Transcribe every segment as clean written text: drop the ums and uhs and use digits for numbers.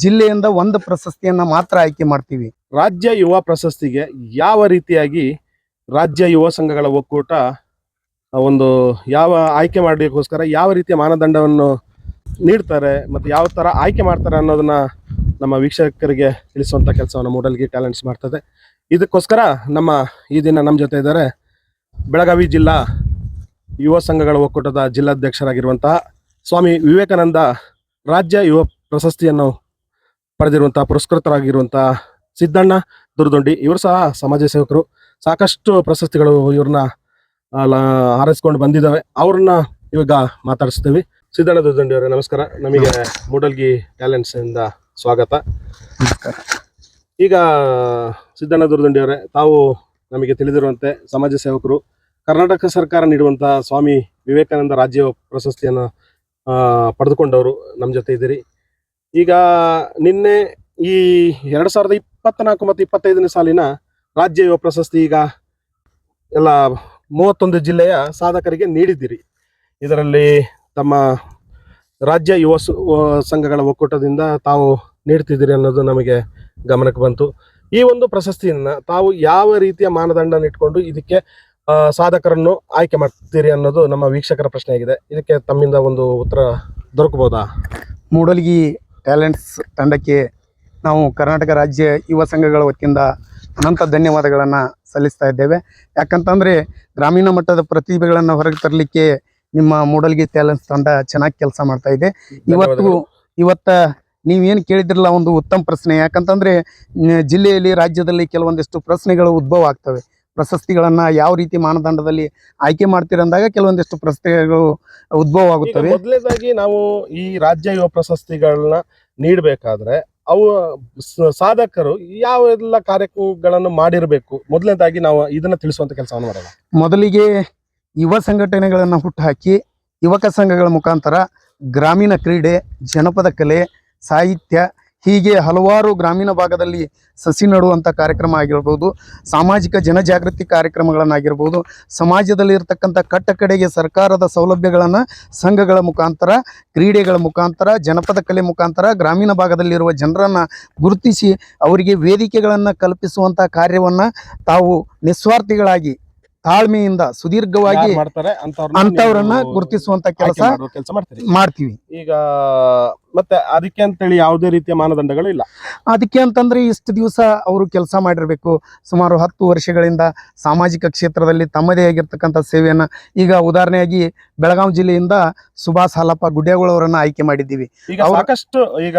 ಜಿಲ್ಲೆಯಿಂದ ಒಂದು ಪ್ರಶಸ್ತಿಯನ್ನ ಮಾತ್ರ ಆಯ್ಕೆ ಮಾಡ್ತೀವಿ. ರಾಜ್ಯ ಯುವ ಪ್ರಶಸ್ತಿಗೆ ಯಾವ ರೀತಿಯಾಗಿ ರಾಜ್ಯ ಯುವ ಸಂಘಗಳ ಒಕ್ಕೂಟ ಒಂದು ಯಾವ ಆಯ್ಕೆ ಮಾಡಲಿಕ್ಕೋಸ್ಕರ ಯಾವ ರೀತಿಯ ಮಾನದಂಡವನ್ನು ನೀಡ್ತಾರೆ ಮತ್ತು ಯಾವ ಥರ ಆಯ್ಕೆ ಮಾಡ್ತಾರೆ ಅನ್ನೋದನ್ನ ನಮ್ಮ ವೀಕ್ಷಕರಿಗೆ ತಿಳಿಸುವಂಥ ಕೆಲಸವನ್ನು ಮೂಡಲ್ಗಿ ಟ್ಯಾಲೆಂಟ್ಸ್ ಮಾಡ್ತದೆ. ಇದಕ್ಕೋಸ್ಕರ ಈ ದಿನ ನಮ್ಮ ಜೊತೆ ಇದ್ದಾರೆ ಬೆಳಗಾವಿ ಜಿಲ್ಲಾ ಯುವ ಸಂಘಗಳ ಒಕ್ಕೂಟದ ಜಿಲ್ಲಾಧ್ಯಕ್ಷರಾಗಿರುವಂತಹ ಸ್ವಾಮಿ ವಿವೇಕಾನಂದ ರಾಜ್ಯ ಯುವ ಪ್ರಶಸ್ತಿಯನ್ನು ಪಡೆದಿರುವಂತಹ ಪುರಸ್ಕೃತರಾಗಿರುವಂತಹ ಸಿದ್ದಣ್ಣ ದುರ್ದೊಂಡಿ. ಇವರು ಸಹ ಸಮಾಜ ಸೇವಕರು. ಸಾಕಷ್ಟು ಪ್ರಶಸ್ತಿಗಳು ಇವ್ರನ್ನ ಆರಿಸ್ಕೊಂಡು ಬಂದಿದ್ದಾವೆ. ಅವ್ರನ್ನ ಇವಾಗ ಮಾತಾಡಿಸ್ತೀವಿ. ಸಿದ್ದಣ್ಣ ದುರ್ದೊಂಡಿ ಅವರೇ ನಮಸ್ಕಾರ. ನಮಗೆ ಮೂಡಲ್ಗಿ ಟ್ಯಾಲೆಂಟ್ಸ್ ಇಂದ ಸ್ವಾಗತ. ನಮಸ್ಕಾರ. ಈಗ ಸಿದ್ದಣ್ಣ ದುರ್ದೊಂಡಿ ಅವರೇ, ತಾವು ನಮಗೆ ತಿಳಿದಿರುವಂತೆ ಸಮಾಜ ಸೇವಕರು. ಕರ್ನಾಟಕ ಸರ್ಕಾರ ನೀಡುವಂತಹ ಸ್ವಾಮಿ ವಿವೇಕಾನಂದ ರಾಜ್ಯ ಪ್ರಶಸ್ತಿಯನ್ನು ಪಡೆದುಕೊಂಡವರು ನಮ್ಮ ಜೊತೆ ಇದ್ದೀರಿ. ಈಗ ನಿನ್ನೆ ಈ 2024 ಮತ್ತು 25ನೇ ಸಾಲಿನ ರಾಜ್ಯ ಯುವ ಪ್ರಶಸ್ತಿ ಈಗ ಎಲ್ಲ 31 ಜಿಲ್ಲೆಯ ಸಾಧಕರಿಗೆ ನೀಡಿದ್ದೀರಿ. ಇದರಲ್ಲಿ ತಮ್ಮ ರಾಜ್ಯ ಯುವ ಸಂಘಗಳ ಒಕ್ಕೂಟದಿಂದ ತಾವು ನೀಡ್ತಿದ್ದೀರಿ ಅನ್ನೋದು ನಮಗೆ ಗಮನಕ್ಕೆ ಬಂತು. ಈ ಒಂದು ಪ್ರಶಸ್ತಿಯನ್ನು ತಾವು ಯಾವ ರೀತಿಯ ಮಾನದಂಡ ಇಟ್ಕೊಂಡು ಇದಕ್ಕೆ ಸಾಧಕರನ್ನು ಆಯ್ಕೆ ಮಾಡ್ತೀರಿ ಅನ್ನೋದು ನಮ್ಮ ವೀಕ್ಷಕರ ಪ್ರಶ್ನೆ ಆಗಿದೆ. ಇದಕ್ಕೆ ತಮ್ಮಿಂದ ಒಂದು ಉತ್ತರ ದೊರಕಬಹುದಾ? ಮೂಡಲ್ಗಿ ಟ್ಯಾಲೆಂಟ್ಸ್ ತಂಡಕ್ಕೆ ನಾವು ಕರ್ನಾಟಕ ರಾಜ್ಯ ಯುವ ಸಂಘಗಳ ವತಿಯಿಂದ ಅನಂತ ಧನ್ಯವಾದಗಳನ್ನು ಸಲ್ಲಿಸ್ತಾ ಇದ್ದೇವೆ. ಯಾಕಂತಂದರೆ ಗ್ರಾಮೀಣ ಮಟ್ಟದ ಪ್ರತಿಭೆಗಳನ್ನು ಹೊರಗೆ ತರಲಿಕ್ಕೆ ನಿಮ್ಮ ಮೂಡಲ್ಗಿ ಟ್ಯಾಲೆಂಟ್ಸ್ ತಂಡ ಚೆನ್ನಾಗಿ ಕೆಲಸ ಮಾಡ್ತಾ ಇದೆ. ಇವತ್ತ ನೀವೇನು ಕೇಳಿದ್ರಲ್ಲ, ಒಂದು ಉತ್ತಮ ಪ್ರಶ್ನೆ. ಯಾಕಂತಂದರೆ ಜಿಲ್ಲೆಯಲ್ಲಿ ರಾಜ್ಯದಲ್ಲಿ ಕೆಲವೊಂದಿಷ್ಟು ಪ್ರಶ್ನೆಗಳು ಉದ್ಭವ ಆಗ್ತವೆ. ಪ್ರಶಸ್ತಿಗಳನ್ನು ಯಾವ ರೀತಿ ಮಾನದಂಡದಲ್ಲಿ ಆಯ್ಕೆ ಮಾಡ್ತೀರಂದಾಗ ಕೆಲವೊಂದಿಷ್ಟು ಪ್ರಶ್ನೆಗಳು ಉದ್ಭವ ಆಗುತ್ತವೆ. ಮೊದಲನೇದಾಗಿ ನಾವು ಈ ರಾಜ್ಯ ಯುವ ಪ್ರಶಸ್ತಿಗಳನ್ನ ನೀಡಬೇಕಾದ್ರೆ ಅವು ಸಾಧಕರು ಯಾವೆಲ್ಲ ಕಾರ್ಯಕ್ರಮಗಳನ್ನು ಮಾಡಿರಬೇಕು, ಮೊದಲನೇದಾಗಿ ನಾವು ಇದನ್ನ ತಿಳಿಸುವಂತ ಕೆಲಸವನ್ನು ಮಾಡೋಣ. ಮೊದಲಿಗೆ ಯುವ ಸಂಘಟನೆಗಳನ್ನು ಹುಟ್ಟುಹಾಕಿ ಯುವಕ ಸಂಘಗಳ ಮುಖಾಂತರ ಗ್ರಾಮೀಣ ಕ್ರೀಡೆ, ಜನಪದ ಕಲೆ, ಸಾಹಿತ್ಯ, ಹೀಗೆ ಹಲವಾರು ಗ್ರಾಮೀಣ ಭಾಗದಲ್ಲಿ ಸಸಿ ನೆಡುವಂಥ ಕಾರ್ಯಕ್ರಮ ಆಗಿರ್ಬೋದು, ಸಾಮಾಜಿಕ ಜನಜಾಗೃತಿ ಕಾರ್ಯಕ್ರಮಗಳನ್ನಾಗಿರ್ಬೋದು, ಸಮಾಜದಲ್ಲಿ ಇರತಕ್ಕಂಥ ಕಟ್ಟಕಡೆಗೆ ಸರ್ಕಾರದ ಸೌಲಭ್ಯಗಳನ್ನು ಸಂಘಗಳ ಮುಖಾಂತರ, ಕ್ರೀಡೆಗಳ ಮುಖಾಂತರ, ಜನಪದ ಕಲೆ ಮುಖಾಂತರ ಗ್ರಾಮೀಣ ಭಾಗದಲ್ಲಿರುವ ಜನರನ್ನು ಗುರುತಿಸಿ ಅವರಿಗೆ ವೇದಿಕೆಗಳನ್ನು ಕಲ್ಪಿಸುವಂಥ ಕಾರ್ಯವನ್ನು ತಾವು ನಿಸ್ವಾರ್ಥಿಗಳಾಗಿ ತಾಳ್ಮೆಯಿಂದ ಸುದೀರ್ಘವಾಗಿ ಅಂತವರನ್ನ ಗುರುತಿಸುವಂತ ಕೆಲಸ ಮಾಡ್ತೀವಿ. ಈಗ ಮತ್ತೆ ಅದಕ್ಕೆ ಅಂತೇಳಿ ಯಾವುದೇ ರೀತಿಯ ಮಾನದಂಡಗಳು ಇಲ್ಲ. ಅದಕ್ಕೆ ಅಂತಂದ್ರೆ ಇಷ್ಟು ದಿವಸ ಅವರು ಕೆಲಸ ಮಾಡಿರ್ಬೇಕು. ಸುಮಾರು 10 ವರ್ಷಗಳಿಂದ ಸಾಮಾಜಿಕ ಕ್ಷೇತ್ರದಲ್ಲಿ ತಮ್ಮದೇ ಆಗಿರ್ತಕ್ಕಂಥ ಸೇವೆಯನ್ನ, ಈಗ ಉದಾಹರಣೆಯಾಗಿ ಬೆಳಗಾವಿ ಜಿಲ್ಲೆಯಿಂದ ಸುಭಾಷ್ ಹಾಲಪ್ಪ ಗುಡ್ಯಾಗೋಳವರನ್ನ ಆಯ್ಕೆ ಮಾಡಿದ್ದೀವಿ. ಈಗ ಸಾಕಷ್ಟು ಈಗ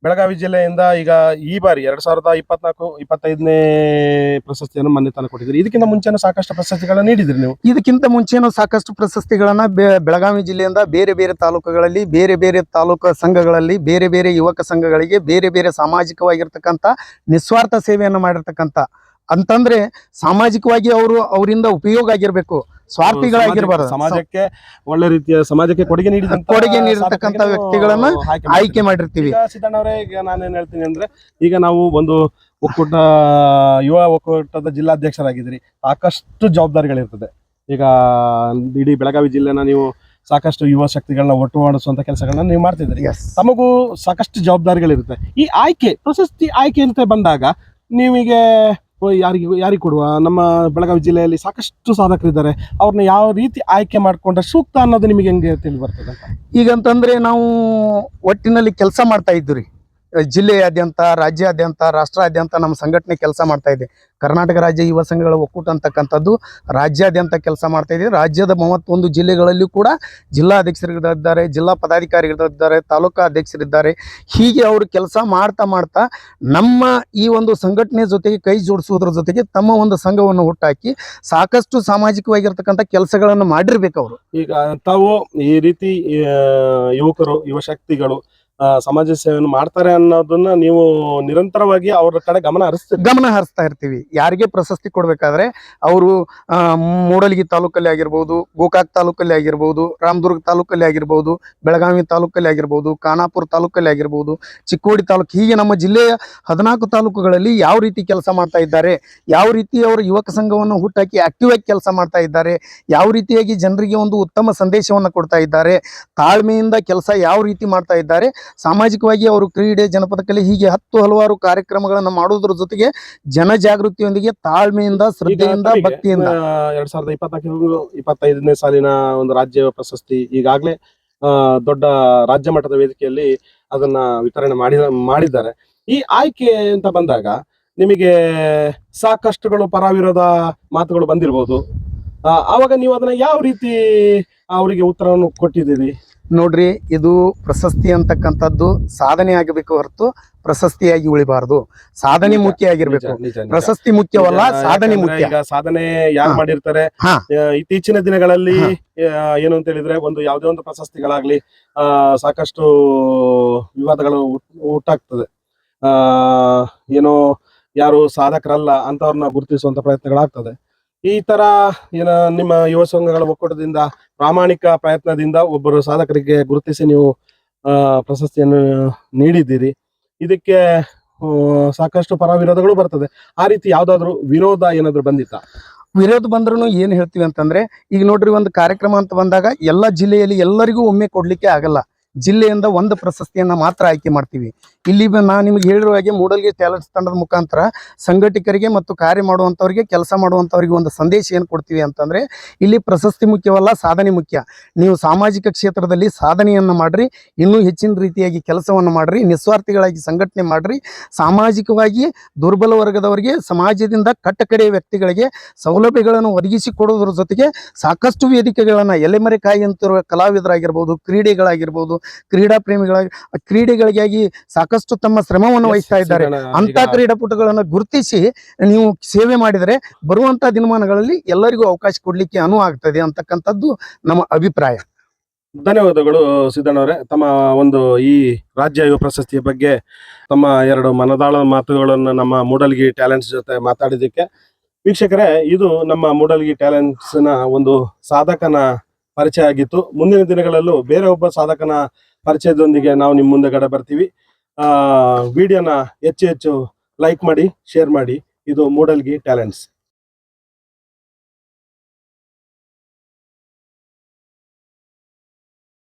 ಬೆಳಗಾವಿ ಜಿಲ್ಲೆಯಿಂದ ಈಗ ಈ ಬಾರಿ 2024-25ನೇ ಪ್ರಶಸ್ತಿಯನ್ನು ಮೊನ್ನೆ ತನಕ ಕೊಟ್ಟಿದ್ದೀರಿ. ಇದಕ್ಕಿಂತ ಮುಂಚೆನೂ ಸಾಕಷ್ಟು ಪ್ರಶಸ್ತಿಗಳನ್ನ ನೀಡಿದ್ರಿ ನೀವು. ಇದಕ್ಕಿಂತ ಮುಂಚೆನೂ ಸಾಕಷ್ಟು ಪ್ರಶಸ್ತಿಗಳನ್ನ ಬೆಳಗಾವಿ ಜಿಲ್ಲೆಯಿಂದ ಬೇರೆ ಬೇರೆ ತಾಲೂಕುಗಳಲ್ಲಿ, ಬೇರೆ ಬೇರೆ ತಾಲೂಕು ಸಂಘಗಳಲ್ಲಿ, ಬೇರೆ ಬೇರೆ ಯುವಕ ಸಂಘಗಳಿಗೆ, ಬೇರೆ ಬೇರೆ ಸಾಮಾಜಿಕವಾಗಿರ್ತಕ್ಕಂಥ ನಿಸ್ವಾರ್ಥ ಸೇವೆಯನ್ನು ಮಾಡಿರ್ತಕ್ಕಂಥ, ಅಂತಂದ್ರೆ ಸಾಮಾಜಿಕವಾಗಿ ಅವರಿಂದ ಉಪಯೋಗ ಆಗಿರ್ಬೇಕು, ಸ್ವಾರ್ಥಿಗಳಾಗಿರ್ಬಾರ್ದು, ಸಮಾಜಕ್ಕೆ ಒಳ್ಳೆ ರೀತಿಯ ಸಮಾಜಕ್ಕೆ ಕೊಡುಗೆ ನೀಡಿರ್ತಕ್ಕಂಥ ವ್ಯಕ್ತಿಗಳನ್ನ ಆಯ್ಕೆ ಮಾಡಿರ್ತೀವಿ. ಸಿದ್ದಣ್ಣವರೇ, ಈಗ ನಾನೇನ್ ಹೇಳ್ತೀನಿ ಅಂದ್ರೆ, ಈಗ ನಾವು ಒಂದು ಒಕ್ಕೂಟ, ಯುವ ಒಕ್ಕೂಟದ ಜಿಲ್ಲಾಧ್ಯಕ್ಷರಾಗಿದ್ದೀರಿ. ಸಾಕಷ್ಟು ಜವಾಬ್ದಾರಿಗಳಿರ್ತದೆ. ಈಗ ಇಡೀ ಬೆಳಗಾವಿ ಜಿಲ್ಲೆನ ನೀವು ಸಾಕಷ್ಟು ಯುವ ಶಕ್ತಿಗಳನ್ನ ಒಟ್ಟು ಮಾಡಿಸುವಂತ ಕೆಲಸಗಳನ್ನ ನೀವು ಮಾಡ್ತಿದ್ದೀರಿ. ತಮಗೂ ಸಾಕಷ್ಟು ಜವಾಬ್ದಾರಿಗಳಿರುತ್ತೆ. ಈ ಪ್ರಶಸ್ತಿ ಆಯ್ಕೆ ಅಂತ ಬಂದಾಗ ನೀವಿಗೆ ಯಾರಿಗೆ ಕೊಡುವ? ನಮ್ಮ ಬೆಳಗಾವಿ ಜಿಲ್ಲೆಯಲ್ಲಿ ಸಾಕಷ್ಟು ಸಾಧಕರಿದ್ದಾರೆ. ಅವ್ರನ್ನ ಯಾವ ರೀತಿ ಆಯ್ಕೆ ಮಾಡ್ಕೊಂಡ್ರೆ ಸೂಕ್ತ ಅನ್ನೋದು ನಿಮಗೆ ಹೆಂಗೆ ತಿಳಿ ಬರ್ತದೆ? ಈಗಂತಂದ್ರೆ ನಾವು ಒಟ್ಟಿನಲ್ಲಿ ಕೆಲಸ ಮಾಡ್ತಾ ಇದ್ದೀವಿ. ಜಿಲ್ಲೆಯಾದ್ಯಂತ, ರಾಜ್ಯಾದ್ಯಂತ, ರಾಷ್ಟ್ರಾದ್ಯಂತ ನಮ್ಮ ಸಂಘಟನೆ ಕೆಲಸ ಮಾಡ್ತಾ ಇದೆ. ಕರ್ನಾಟಕ ರಾಜ್ಯ ಯುವ ಸಂಘಗಳ ಒಕ್ಕೂಟ ಅಂತಕ್ಕಂಥದ್ದು ರಾಜ್ಯಾದ್ಯಂತ ಕೆಲಸ ಮಾಡ್ತಾ ಇದೆ. ರಾಜ್ಯದ 31 ಜಿಲ್ಲೆಗಳಲ್ಲಿಯೂ ಕೂಡ ಜಿಲ್ಲಾಧ್ಯಕ್ಷರಿದ್ದಾರೆ, ಜಿಲ್ಲಾ ಪದಾಧಿಕಾರಿಗಳಿದ್ದಾರೆ, ತಾಲೂಕಾ ಅಧ್ಯಕ್ಷರಿದ್ದಾರೆ. ಹೀಗೆ ಅವರು ಕೆಲಸ ಮಾಡ್ತಾ ನಮ್ಮ ಈ ಒಂದು ಸಂಘಟನೆ ಜೊತೆಗೆ ಕೈ ಜೋಡಿಸುವುದರ ಜೊತೆಗೆ ತಮ್ಮ ಒಂದು ಸಂಘವನ್ನು ಹುಟ್ಟಾಕಿ ಸಾಕಷ್ಟು ಸಾಮಾಜಿಕವಾಗಿರ್ತಕ್ಕಂಥ ಕೆಲಸಗಳನ್ನು ಮಾಡಿರ್ಬೇಕು ಅವರು. ಈಗ ತಾವು ಈ ರೀತಿ ಯುವಕರು, ಯುವ ಶಕ್ತಿಗಳು ಸಮಾಜ ಸೇವೆಯನ್ನು ಮಾಡ್ತಾರೆ ಅನ್ನೋದನ್ನ ನೀವು ನಿರಂತರವಾಗಿ ಅವ್ರ ಕಡೆ ಗಮನ ಹರಿಸ್ತಾ ಇರ್ತೀವಿ. ಯಾರಿಗೆ ಪ್ರಶಸ್ತಿ ಕೊಡ್ಬೇಕಾದ್ರೆ ಅವರು ಮೂಡಲಗಿ ತಾಲೂಕಲ್ಲಿ ಆಗಿರ್ಬೋದು, ಗೋಕಾಕ್ ತಾಲೂಕಲ್ಲಿ ಆಗಿರ್ಬೋದು, ರಾಮದುರ್ಗ ತಾಲೂಕಲ್ಲಿ ಆಗಿರ್ಬೋದು, ಬೆಳಗಾವಿ ತಾಲೂಕಲ್ಲಿ ಆಗಿರ್ಬೋದು, ಖಾನಾಪುರ ತಾಲೂಕಲ್ಲಿ ಆಗಿರ್ಬೋದು, ಚಿಕ್ಕೋಡಿ ತಾಲೂಕು, ಹೀಗೆ ನಮ್ಮ ಜಿಲ್ಲೆಯ 14 ತಾಲೂಕುಗಳಲ್ಲಿ ಯಾವ ರೀತಿ ಕೆಲಸ ಮಾಡ್ತಾ ಇದ್ದಾರೆ, ಯಾವ ರೀತಿ ಅವರು ಯುವಕ ಸಂಘವನ್ನು ಹುಟ್ಟಾಕಿ ಆಕ್ಟಿವ್ ಆಗಿ ಕೆಲಸ ಮಾಡ್ತಾ ಇದ್ದಾರೆ, ಯಾವ ರೀತಿಯಾಗಿ ಜನರಿಗೆ ಒಂದು ಉತ್ತಮ ಸಂದೇಶವನ್ನು ಕೊಡ್ತಾ ಇದ್ದಾರೆ, ತಾಳ್ಮೆಯಿಂದ ಕೆಲಸ ಯಾವ ರೀತಿ ಮಾಡ್ತಾ ಇದ್ದಾರೆ ಸಾಮಾಜಿಕವಾಗಿ ಅವರು ಕ್ರೀಡೆ, ಜನಪದ ಕಲೆ ಹೀಗೆ ಹಲವಾರು ಕಾರ್ಯಕ್ರಮಗಳನ್ನು ಮಾಡುವುದರ ಜೊತೆಗೆ ಜನಜಾಗೃತಿಯೊಂದಿಗೆ ತಾಳ್ಮೆಯಿಂದ, ಶ್ರದ್ಧೆಯಿಂದ, ಭಕ್ತಿಯಿಂದ 2024-25ನೇ ಸಾಲಿನ ಒಂದು ರಾಜ್ಯ ಪ್ರಶಸ್ತಿ ಈಗಾಗಲೇ ದೊಡ್ಡ ರಾಜ್ಯ ಮಟ್ಟದ ವೇದಿಕೆಯಲ್ಲಿ ಅದನ್ನ ವಿತರಣೆ ಮಾಡಿದ್ದಾರೆ. ಈ ಆಯ್ಕೆ ಅಂತ ಬಂದಾಗ ನಿಮಗೆ ಸಾಕಷ್ಟುಗಳು ಪರವಿರೋಧ ಮಾತುಗಳು ಬಂದಿರಬಹುದು. ಆವಾಗ ನೀವು ಅದನ್ನ ಯಾವ ರೀತಿ ಅವರಿಗೆ ಉತ್ತರವನ್ನು ಕೊಟ್ಟಿದ್ದೀರಿ? ನೋಡ್ರಿ, ಇದು ಪ್ರಶಸ್ತಿ ಅಂತಕ್ಕಂಥದ್ದು ಸಾಧನೆ ಆಗಬೇಕು ಹೊರತು ಪ್ರಶಸ್ತಿಯಾಗಿ ಉಳಿಬಾರದು. ಸಾಧನೆ ಮುಖ್ಯ ಆಗಿರ್ಬೇಕು, ಪ್ರಶಸ್ತಿ ಮುಖ್ಯವಲ್ಲ, ಸಾಧನೆ ಮುಖ್ಯ. ಈಗ ಸಾಧನೆ ಯಾರು ಮಾಡಿರ್ತಾರೆ, ಇತ್ತೀಚಿನ ದಿನಗಳಲ್ಲಿ ಏನು ಅಂತ ಹೇಳಿದ್ರೆ, ಯಾವುದೇ ಒಂದು ಪ್ರಶಸ್ತಿಗಳಾಗ್ಲಿ ಸಾಕಷ್ಟು ವಿವಾದಗಳು ಹುಟ್ಟಾಗ್ತದೆ. ಏನೋ ಯಾರು ಸಾಧಕರಲ್ಲ ಅಂತವ್ರನ್ನ ಗುರುತಿಸುವಂತ ಪ್ರಯತ್ನಗಳಾಗ್ತದೆ. ಈ ತರ ನಿಮ್ಮ ಯುವ ಸಂಘಗಳ ಒಕ್ಕೂಟದಿಂದ ಪ್ರಾಮಾಣಿಕ ಪ್ರಯತ್ನದಿಂದ ಒಬ್ಬರು ಸಾಧಕರಿಗೆ ಗುರುತಿಸಿ ನೀವು ಪ್ರಶಸ್ತಿಯನ್ನು ನೀಡಿದ್ದೀರಿ. ಇದಕ್ಕೆ ಸಾಕಷ್ಟು ಪರ ವಿರೋಧಗಳು ಬರ್ತದೆ. ಆ ರೀತಿ ಯಾವ್ದಾದ್ರು ವಿರೋಧ ಏನಾದ್ರು ಬಂದಿತ್ತಾ? ವಿರೋಧ ಬಂದ್ರೂ ಏನ್ ಹೇಳ್ತೀವಿ ಅಂತಂದ್ರೆ, ಈಗ ನೋಡ್ರಿ, ಒಂದು ಕಾರ್ಯಕ್ರಮ ಅಂತ ಬಂದಾಗ ಎಲ್ಲ ಜಿಲ್ಲೆಯಲ್ಲಿ ಎಲ್ಲರಿಗೂ ಒಮ್ಮೆ ಕೊಡ್ಲಿಕ್ಕೆ ಆಗಲ್ಲ. ಜಿಲ್ಲೆಯಿಂದ ಒಂದು ಪ್ರಶಸ್ತಿಯನ್ನ ಮಾತ್ರ ಆಯ್ಕೆ ಮಾಡ್ತೀವಿ. ಇಲ್ಲಿ ನಾನು ನಿಮ್ಗೆ ಹೇಳಿರುವ ಹಾಗೆ ಮೂಡಲ್ಗಿ ಟ್ಯಾಲೆಂಟ್ಸ್ ತಂಡದ ಮುಖಾಂತರ ಸಂಘಟಕರಿಗೆ ಮತ್ತು ಕಾರ್ಯ ಮಾಡುವಂಥವ್ರಿಗೆ, ಕೆಲಸ ಮಾಡುವಂಥವ್ರಿಗೆ ಒಂದು ಸಂದೇಶ ಏನು ಕೊಡ್ತೀವಿ ಅಂತಂದ್ರೆ, ಇಲ್ಲಿ ಪ್ರಶಸ್ತಿ ಮುಖ್ಯವಲ್ಲ, ಸಾಧನೆ ಮುಖ್ಯ. ನೀವು ಸಾಮಾಜಿಕ ಕ್ಷೇತ್ರದಲ್ಲಿ ಸಾಧನೆಯನ್ನ ಮಾಡ್ರಿ, ಇನ್ನೂ ಹೆಚ್ಚಿನ ರೀತಿಯಾಗಿ ಕೆಲಸವನ್ನು ಮಾಡ್ರಿ, ನಿಸ್ವಾರ್ಥಿಗಳಾಗಿ ಸಂಘಟನೆ ಮಾಡ್ರಿ, ಸಾಮಾಜಿಕವಾಗಿ ದುರ್ಬಲ ವರ್ಗದವರಿಗೆ, ಸಮಾಜದಿಂದ ಕಟ್ಟಕಡೆಯ ವ್ಯಕ್ತಿಗಳಿಗೆ ಸೌಲಭ್ಯಗಳನ್ನು ಒದಗಿಸಿಕೊಡೋದ್ರ ಜೊತೆಗೆ ಸಾಕಷ್ಟು ವೇದಿಕೆಗಳನ್ನ, ಎಲೆಮರೆಕಾಯಿ ಅಂತಿರುವ ಕಲಾವಿದರಾಗಿರ್ಬೋದು, ಕ್ರೀಡೆಗಳಾಗಿರ್ಬೋದು, ಕ್ರೀಡಾ ಪ್ರೇಮಿಗಳಾಗಿ ಕ್ರೀಡೆಗಳಿಗಾಗಿ ಸಾಕಷ್ಟು ತಮ್ಮ ಶ್ರಮವನ್ನು ವಹಿಸ್ತಾ ಇದ್ದಾರೆ. ಅಂತ ಕ್ರೀಡಾಪಟುಗಳನ್ನು ಗುರುತಿಸಿ ನೀವು ಸೇವೆ ಮಾಡಿದರೆ ಬರುವಂತ ದಿನಮಾನಗಳಲ್ಲಿ ಎಲ್ಲರಿಗೂ ಅವಕಾಶ ಕೊಡ್ಲಿಕ್ಕೆ ಅನುವು ಆಗ್ತದೆ ಅಂತಕ್ಕಂಥದ್ದು ನಮ್ಮ ಅಭಿಪ್ರಾಯ. ಧನ್ಯವಾದಗಳು ಸಿದ್ದಣ್ಣವರೇ. ತಮ್ಮ ಒಂದು ಈ ರಾಜ್ಯ ಯುವ ಪ್ರಶಸ್ತಿಯ ಬಗ್ಗೆ ತಮ್ಮ 2 ಮನದಾಳ ಮಾತುಗಳನ್ನು ನಮ್ಮ ಮೂಡಲ್ಗಿ ಟ್ಯಾಲೆಂಟ್ಸ್ ಜೊತೆ ಮಾತಾಡಿದ್ದಕ್ಕೆ. ವೀಕ್ಷಕರೇ, ಇದು ನಮ್ಮ ಮೂಡಲ್ಗಿ ಟ್ಯಾಲೆಂಟ್ಸ್ ನ ಒಂದು ಸಾಧಕನ ಪರಿಚಯ ಆಗಿತ್ತು. ಮುಂದಿನ ದಿನಗಳಲ್ಲೂ ಬೇರೆ ಒಬ್ಬ ಸಾಧಕನ ಪರಿಚಯದೊಂದಿಗೆ ನಾವು ನಿಮ್ಮ ಮುಂದೆಗಡೆ ಬರ್ತೀವಿ. ವಿಡಿಯೋನ ಹೆಚ್ಚು ಲೈಕ್ ಮಾಡಿ, ಶೇರ್ ಮಾಡಿ. ಇದು ಮೂಡಲ್ಗಿ ಟ್ಯಾಲೆಂಟ್ಸ್.